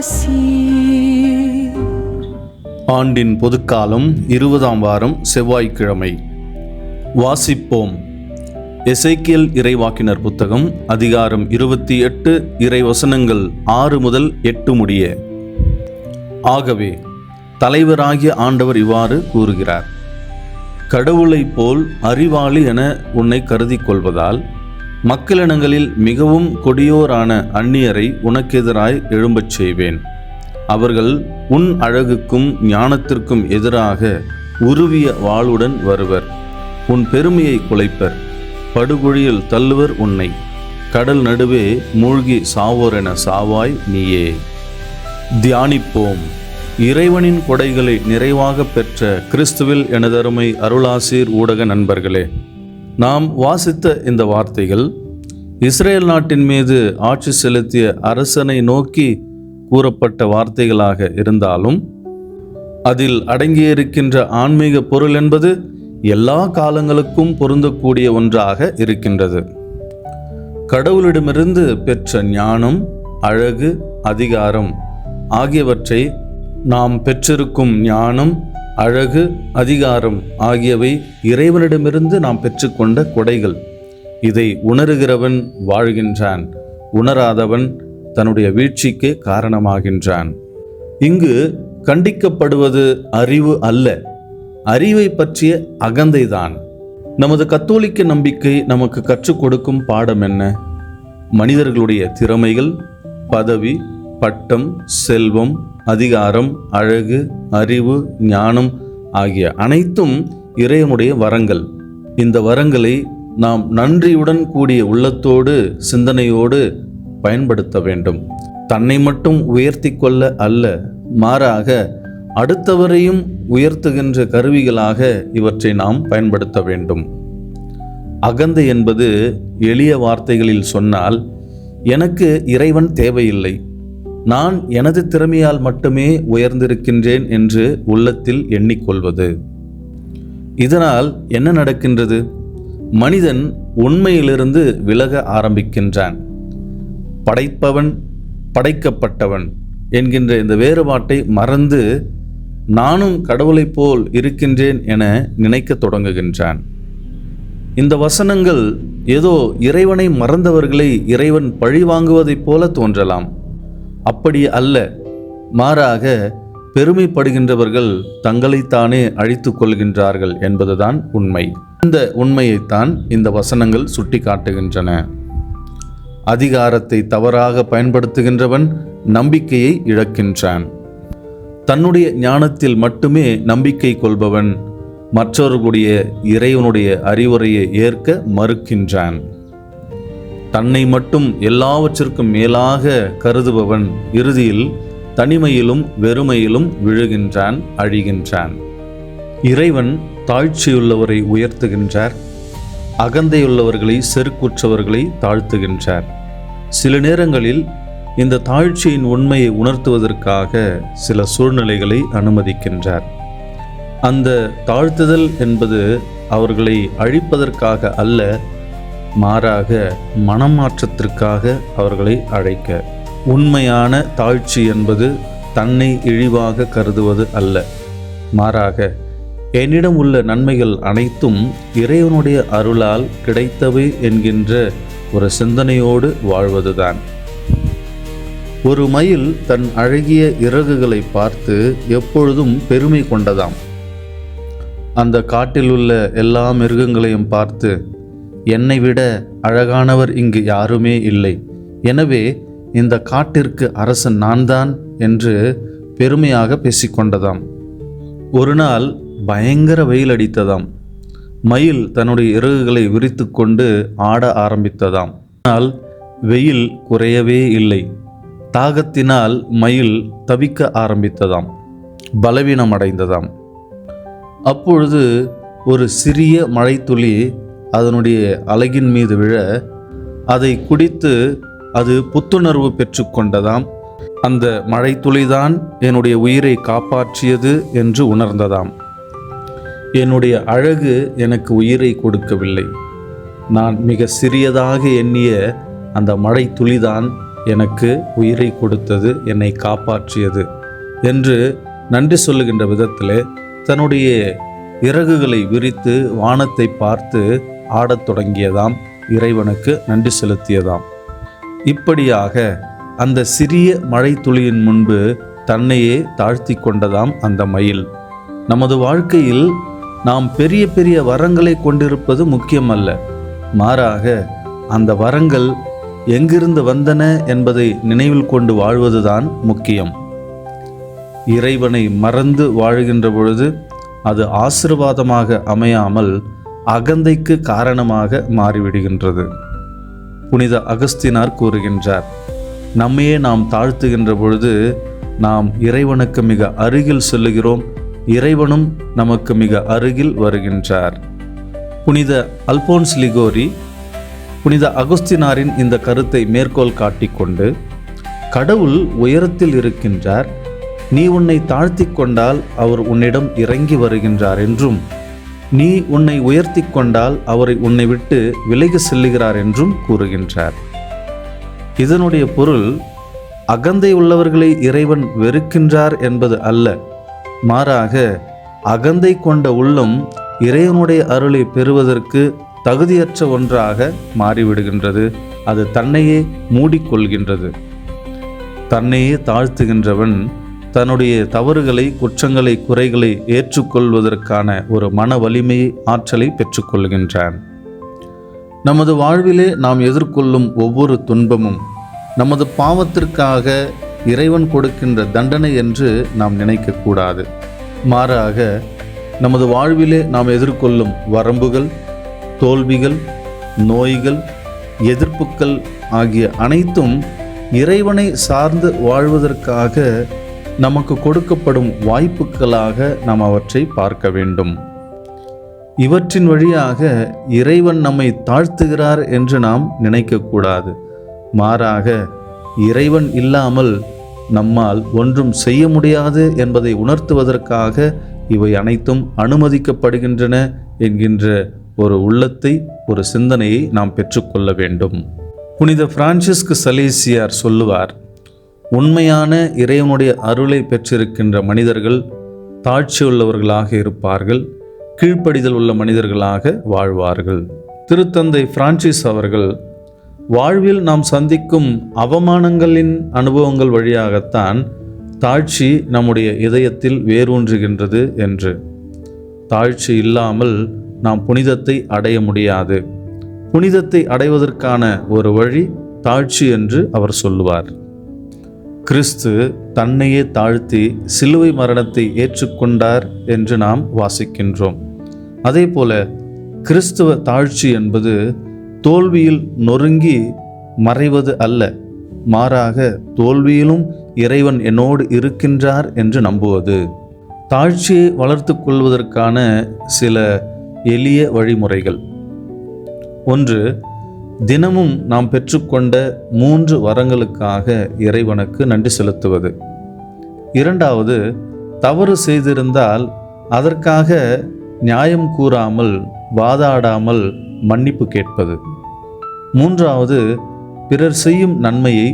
ஆசீர். ஆண்டின் பொதுக்காலம் 20ஆம் வாரம் செவ்வாய்க்கிழமை. வாசிப்போம். எசேக்கியேல் இறைவாக்கினர் புத்தகம் அதிகாரம் 28 இறைவசனங்கள் 6 முதல் 8 முடிய. ஆகவே தலைவராகிய ஆண்டவர் இவ்வாறு கூறுகிறார்: கடவுளைப் போல் அறிவாளி என உன்னை கருதி கொள்வதால் மக்களினங்களில் மிகவும் கொடியோரான அந்நியரை உனக்கெதிராய் எழும்பச் செய்வேன். அவர்கள் உன் அழகுக்கும் ஞானத்திற்கும் எதிராக உருவிய வாளுடன் வருவர். உன் பெருமையை குலைப்பர், படுகுழியில் தள்ளுவர் உன்னை. கடல் நடுவே மூழ்கி சாவோரென சாவாய் நீயே. தியானிப்போம். இறைவனின் கொடைகளை நிறைவாக பெற்ற கிறிஸ்துவில் எனதருமை அருளாசீர் ஊடக நண்பர்களே, நாம் வாசித்த இந்த வார்த்தைகள் இஸ்ரேல் நாட்டின் மீது ஆட்சி செலுத்திய அரசனை நோக்கி கூறப்பட்ட வார்த்தைகளாக இருந்தாலும் அதில் அடங்கியிருக்கின்ற ஆன்மீக பொருள் என்பது எல்லா காலங்களுக்கும் பொருந்தக்கூடிய ஒன்றாக இருக்கின்றது. கடவுளிடமிருந்து பெற்ற ஞானம், அழகு, அதிகாரம் ஆகியவற்றை நாம் பெற்றிருக்கும் ஞானம், அழகு, அதிகாரம் ஆகியவை இறைவனிடமிருந்து நாம் பெற்றுக்கொண்ட கொடைகள். இதை உணர்கிறவன் வாழ்கின்றான், உணராதவன் தன்னுடைய வீழ்ச்சிக்கு காரணமாகின்றான். இங்கு கண்டிக்கப்படுவது அறிவு அல்ல, அறிவை பற்றிய அகந்தைதான். நமது கத்தோலிக்க நம்பிக்கை நமக்கு கற்றுக் கொடுக்கும் பாடம் என்ன? மனிதர்களுடைய திறமைகள், பதவி, பட்டம், செல்வம், அதிகாரம், அழகு, அறிவு, ஞானம் ஆகிய அனைத்தும் இறைவனுடைய வரங்கள். இந்த வரங்களை நாம் நன்றியுடன் கூடிய உள்ளத்தோடு, சிந்தனையோடு பயன்படுத்த வேண்டும். தன்னை மட்டும் உயர்த்தி கொள்ள அல்ல, மாறாக அடுத்தவரையும் உயர்த்துகின்ற கருவிகளாக இவற்றை நாம் பயன்படுத்த வேண்டும். அகந்தை என்பது எளிய வார்த்தைகளில் சொன்னால், எனக்கு இறைவன் தேவையில்லை, நான் எனது திறமையால் மட்டுமே உயர்ந்திருக்கின்றேன் என்று உள்ளத்தில் எண்ணிக்கொள்வது. இதனால் என்ன நடக்கின்றது? மனிதன் உண்மையிலிருந்து விலக ஆரம்பிக்கின்றான். படைப்பவன், படைக்கப்பட்டவன் என்கின்ற இந்த வேறுபாட்டை மறந்து நானும் கடவுளைப் போல் இருக்கின்றேன் என நினைக்க தொடங்குகின்றான். இந்த வசனங்கள் ஏதோ இறைவனை மறந்தவர்களை இறைவன் பழிவாங்குவதைப் போல தோன்றலாம். அப்படி அல்ல, மாறாக பெருமைப்படுகின்றவர்கள் தங்களைத்தானே அழித்து கொள்கின்றார்கள் என்பதுதான் உண்மை. இந்த உண்மையைத்தான் இந்த வசனங்கள் சுட்டி காட்டுகின்றன. அதிகாரத்தை தவறாக பயன்படுத்துகின்றவன் நம்பிக்கையை இழக்கின்றான். தன்னுடைய ஞானத்தில் மட்டுமே நம்பிக்கை கொள்பவன் மற்றவர்களுடைய இறைவனுடைய அறிவுரையை ஏற்க மறுக்கின்றான். தன்னை மட்டும் எல்லாவற்றிற்கும் மேலாக கருதுபவன் இறுதியில் தனிமையிலும் வெறுமையிலும் விழுகின்றான், அழிகின்றான். இறைவன் தாழ்ச்சியுள்ளவரை உயர்த்துகின்றார், அகந்தையுள்ளவர்களை, செருக்குற்றவர்களை தாழ்த்துகின்றார். சில நேரங்களில் இந்த தாழ்ச்சியின் உண்மையை உணர்த்துவதற்காக சில சூழ்நிலைகளை அனுமதிக்கின்றார். அந்த தாழ்த்துதல் என்பது அவர்களை அழிப்பதற்காக அல்ல, மாறாக மனமாற்றத்திற்காக அவர்களை அழைக்க. உண்மையான தாழ்ச்சி என்பது தன்னை இழிவாக கருதுவது அல்ல, மாறாக என்னிடம் உள்ள நன்மைகள் அனைத்தும் இறைவனுடைய அருளால் கிடைத்தவை என்கின்ற ஒரு சிந்தனையோடு வாழ்வதுதான். ஒரு மயில் தன் அழகிய இறகுகளை பார்த்து எப்பொழுதும் பெருமை கொண்டதாம். அந்த காட்டில் உள்ள எல்லா மிருகங்களையும் பார்த்து, என்னை விட அழகானவர் இங்கு யாருமே இல்லை, எனவே இந்த காட்டிற்கு அரசன் நான் தான் என்று பெருமையாக பேசிக்கொண்டதாம். ஒரு நாள் பயங்கர வெயில் அடித்ததாம். மயில் தன்னுடைய இறகுகளை விரித்து கொண்டு ஆட ஆரம்பித்ததாம். ஆனால் வெயில் குறையவே இல்லை. தாகத்தினால் மயில் தவிக்க ஆரம்பித்ததாம், பலவீனம் அடைந்ததாம். அப்பொழுது ஒரு சிறிய மழைத்துளி அதனுடைய அலகின் மீது விழ அதை குடித்து அது புத்துணர்வு பெற்று கொண்டதாம். அந்த மழை துளிதான் என்னுடைய உயிரை காப்பாற்றியது என்று உணர்ந்ததாம். என்னுடைய அழகு எனக்கு உயிரை கொடுக்கவில்லை, நான் மிக சிறியதாக எண்ணிய அந்த மழை துளிதான் எனக்கு உயிரை கொடுத்தது, என்னை காப்பாற்றியது என்று நன்றி சொல்லுகின்ற விதத்திலே தன்னுடைய இறகுகளை விரித்து வானத்தை பார்த்து ஆடத் தொடங்கியதாம், இறைவனுக்கு நன்றி செலுத்தியதாம். இப்படியாக அந்த சிறிய மழை துளியின் முன்பு தன்னையே தாழ்த்தி கொண்டதாம் அந்த மயில். நமது வாழ்க்கையில் நாம் பெரிய பெரிய வரங்களை கொண்டிருப்பது முக்கியமல்ல, மாறாக அந்த வரங்கள் எங்கிருந்து வந்தன என்பதை நினைவில் கொண்டு வாழ்வதுதான் முக்கியம். இறைவனை மறந்து வாழ்கின்ற பொழுது அது ஆசீர்வாதமாக அமையாமல் அகந்தைக்கு காரணமாக மாறிவிடுகின்றது. புனித அகஸ்தினார் கூறுகின்றார், நம்மையே நாம் தாழ்த்துகின்ற பொழுது நாம் இறைவனுக்கு மிக அருகில் செல்லுகிறோம், இறைவனும் நமக்கு மிக அருகில் வருகின்றார். புனித அல்போன்ஸ் லிகோரி புனித அகஸ்தினாரின் இந்த கருத்தை மேற்கோள் காட்டிக்கொண்டு, கடவுள் உயரத்தில் இருக்கின்றார், நீ உன்னை தாழ்த்தி கொண்டால் அவர் உன்னிடம் இறங்கி வருகின்றார் என்றும், நீ உன்னை உயர்த்தி கொண்டால் அவரை உன்னை விட்டு விலகி செல்லுகிறார் என்றும் கூறுகின்றார். இதனுடைய பொருள் அகந்தை உள்ளவர்களை இறைவன் வெறுக்கின்றார் என்பது அல்ல, மாறாக அகந்தை கொண்ட உள்ளம் இறைவனுடைய அருளை பெறுவதற்கு தகுதியற்ற ஒன்றாக மாறிவிடுகின்றது. அது தன்னையே மூடிக்கொள்கின்றது. தன்னையே தாழ்த்துகின்றவன் தன்னுடைய தவறுகளை, குற்றங்களை, குறைகளை ஏற்றுக்கொள்வதற்கான ஒரு மன வலிமையை, ஆற்றலை பெற்றுக்கொள்கின்றான். நமது வாழ்விலே நாம் எதிர்கொள்ளும் ஒவ்வொரு துன்பமும் நமது பாவத்திற்காக இறைவன் கொடுக்கின்ற தண்டனை என்று நாம் நினைக்கக்கூடாது. மாறாக நமது வாழ்விலே நாம் எதிர்கொள்ளும் வரம்புகள், தோல்விகள், நோய்கள், எதிர்ப்புகள் ஆகிய அனைத்தும் இறைவனை சார்ந்து வாழ்வதற்காக நமக்கு கொடுக்கப்படும் வாய்ப்புகளாக நாம் அவற்றை பார்க்க வேண்டும். இவற்றின் வழியாக இறைவன் நம்மை தாழ்த்துகிறார் என்று நாம் நினைக்கக்கூடாது. மாறாக இறைவன் இல்லாமல் நம்மால் ஒன்றும் செய்ய முடியாது என்பதை உணர்த்துவதற்காக இவை அனைத்தும் அனுமதிக்கப்படுகின்றன என்கின்ற ஒரு உள்ளத்தை, ஒரு சிந்தனையை நாம் பெற்றுக்கொள்ள வேண்டும். புனித பிரான்சிஸ்கு சலேசியார் சொல்லுவார், உண்மையான இறைவனுடைய அருளை பெற்றிருக்கின்ற மனிதர்கள் தாழ்ச்சியுள்ளவர்களாக இருப்பார்கள், கீழ்ப்படிதல் உள்ள மனிதர்களாக வாழ்வார்கள். திருத்தந்தை பிரான்சிஸ் அவர்கள், வாழ்வில் நாம் சந்திக்கும் அவமானங்களின் அனுபவங்கள் வழியாகத்தான் தாழ்ச்சி நம்முடைய இதயத்தில் வேரூன்றுகின்றது என்று. தாழ்ச்சி இல்லாமல் நாம் புனிதத்தை அடைய முடியாது. புனிதத்தை அடைவதற்கான ஒரு வழி தாழ்ச்சி என்று அவர் சொல்லுவார். கிறிஸ்து தன்னையே தாழ்த்தி சிலுவை மரணத்தை ஏற்றுக்கொண்டார் என்று நாம் வாசிக்கின்றோம். அதே போல கிறிஸ்துவ தாழ்ச்சி என்பது தோல்வியில் நொறுங்கி மறைவது அல்ல, மாறாக தோல்வியிலும் இறைவன் என்னோடு இருக்கின்றார் என்று நம்புவது. தாழ்ச்சியை வளர்த்து கொள்வதற்கான சில எளிய வழிமுறைகள்: 1. தினமும் நாம் பெற்றுக்கொண்ட 3 வரங்களுக்காக இறைவனுக்கு நன்றி செலுத்துவது. 2. தவறு செய்திருந்தால் அதற்காக நியாயம் கூறாமல், வாதாடாமல் மன்னிப்பு கேட்பது. 3. பிறர் செய்யும் நன்மையை,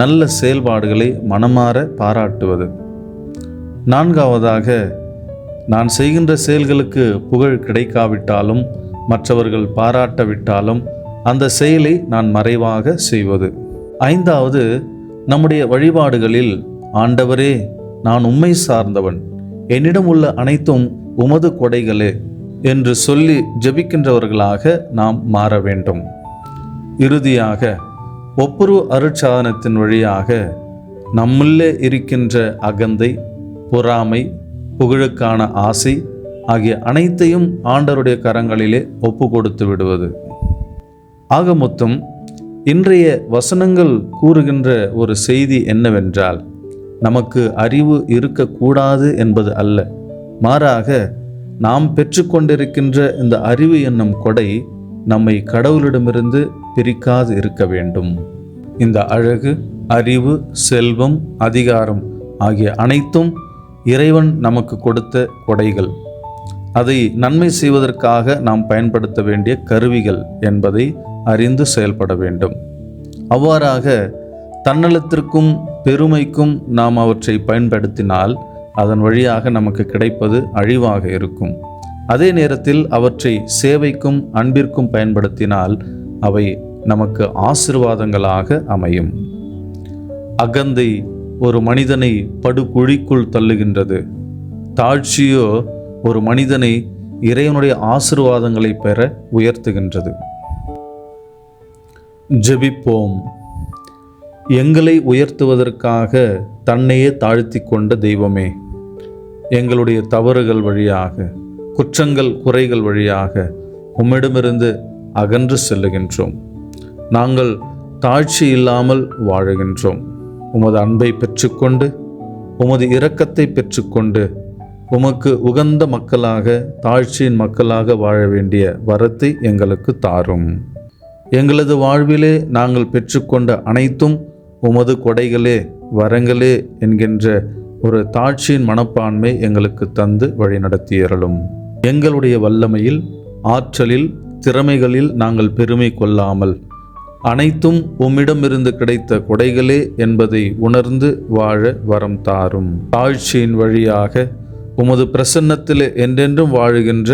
நல்ல செயல்பாடுகளை மனமாற பாராட்டுவது. 4. நான் செய்கின்ற செயல்களுக்கு புகழ் கிடைக்காவிட்டாலும், மற்றவர்கள் பாராட்டவிட்டாலும் அந்த செயலை நான் மறைவாக செய்வது. 5. நம்முடைய வழிபாடுகளில், ஆண்டவரே நான் உம்மை சார்ந்தவன், என்னிடம் உள்ள அனைத்தும் உமது கொடைகளே என்று சொல்லி ஜெபிக்கின்றவர்களாக நாம் மாற வேண்டும். இறுதியாக ஒப்புரவு அருட்சாதனத்தின் வழியாக நம்முள்ளே இருக்கின்ற அகந்தை, பொறாமை, புகழுக்கான ஆசை ஆகிய அனைத்தையும் ஆண்டவருடைய கரங்களிலே ஒப்பு கொடுத்து விடுவது. ஆக மொத்தம் இன்றைய வசனங்கள் கூறுகின்ற ஒரு செய்தி என்னவென்றால், நமக்கு அறிவு இருக்கக்கூடாது என்பது அல்ல, மாறாக நாம் பெற்றுக்கொண்டிருக்கின்ற இந்த அறிவு என்னும் கொடை நம்மை கடவுளிடமிருந்து பிரிக்காது இருக்க வேண்டும். இந்த அழகு, அறிவு, செல்வம், அதிகாரம் ஆகிய அனைத்தும் இறைவன் நமக்கு கொடுத்த கொடைகள். அதை நன்மை செய்வதற்காக நாம் பயன்படுத்த வேண்டிய கருவிகள் என்பதை அறிந்து செயல்பட வேண்டும். அவ்வாறாக தன்னலத்திற்கும் பெருமைக்கும் நாம் அவற்றை பயன்படுத்தினால் அதன் வழியாக நமக்கு கிடைப்பது அழிவாக இருக்கும். அதே நேரத்தில் அவற்றை சேவைக்கும் அன்பிற்கும் பயன்படுத்தினால் அவை நமக்கு ஆசீர்வாதங்களாக அமையும். அகந்தை ஒரு மனிதனை படுகுழிக்குள் தள்ளுகின்றது. தாழ்ச்சியோ ஒரு மனிதனை இறைவனுடைய ஆசீர்வாதங்களை பெற உயர்த்துகின்றது. ஜெபிப்போம். எங்களை உயர்த்துவதற்காக தன்னையே தாழ்த்தி கொண்ட தெய்வமே, எங்களுடைய தவறுகள் வழியாக, குற்றங்கள் குறைகள் வழியாக உம்மிடமிருந்து அகன்று செல்லுகின்றோம். நாங்கள் தாழ்ச்சி இல்லாமல் வாழுகின்றோம். உமது அன்பை பெற்றுக்கொண்டு, உமது இரக்கத்தை பெற்றுக்கொண்டு, உமக்கு உகந்த மக்களாக, தாழ்ச்சியின் மக்களாக வாழ வேண்டிய வரத்தை எங்களுக்கு தாரும். எங்களது வாழ்விலே நாங்கள் பெற்றுக்கொண்ட அனைத்தும் உமது கொடைகளே, வரங்களே என்கின்ற ஒரு தாழ்ச்சியின் மனப்பான்மை எங்களுக்கு தந்து வழிநடத்தியருளும். எங்களுடைய வல்லமையில், ஆற்றலில், திறமைகளில் நாங்கள் பெருமை கொள்ளாமல் அனைத்தும் உம்மிடமிருந்து கிடைத்த கொடைகளே என்பதை உணர்ந்து வாழ வரம் தாரும். தாழ்ச்சியின் வழியாக உமது பிரசன்னத்திலே என்றென்றும் வாழுகின்ற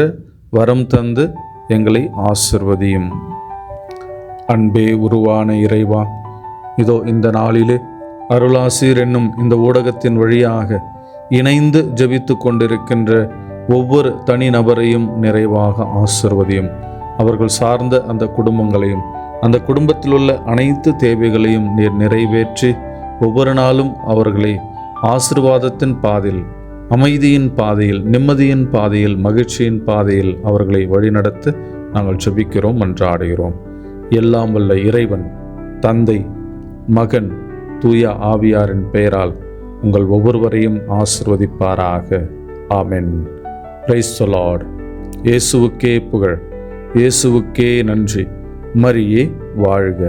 வரம் தந்து எங்களை ஆசிர்வதியும். அன்பே உருவான இறைவா, இதோ இந்த நாளிலே அருளாசீர் என்னும் இந்த ஊடகத்தின் வழியாக இணைந்து ஜெபித்து கொண்டிருக்கின்ற ஒவ்வொரு தனிநபரையும் நிறைவாக ஆசிர்வதியும். அவர்கள் சார்ந்த அந்த குடும்பங்களையும், அந்த குடும்பத்தில் உள்ள அனைத்து தேவைகளையும் நீர் நிறைவேற்றி ஒவ்வொரு நாளும் அவர்களை ஆசீர்வாதத்தின் பாதையில், அமைதியின் பாதையில், நிம்மதியின் பாதையில், மகிழ்ச்சியின் பாதையில் அவர்களை வழிநடத்த நாங்கள் ஜெபிக்கிறோம், மன்றாடுகிறோம். எல்லாம் வல்ல இறைவன், தந்தை, மகன், தூய ஆவியாரின் பெயரால் உங்கள் ஒவ்வொருவரையும் ஆசிர்வதிப்பாராக. ஆமென். Praise the lord. இயேசுவுக்கே புகழ், இயேசுவுக்கே நன்றி. மரியே வாழ்க.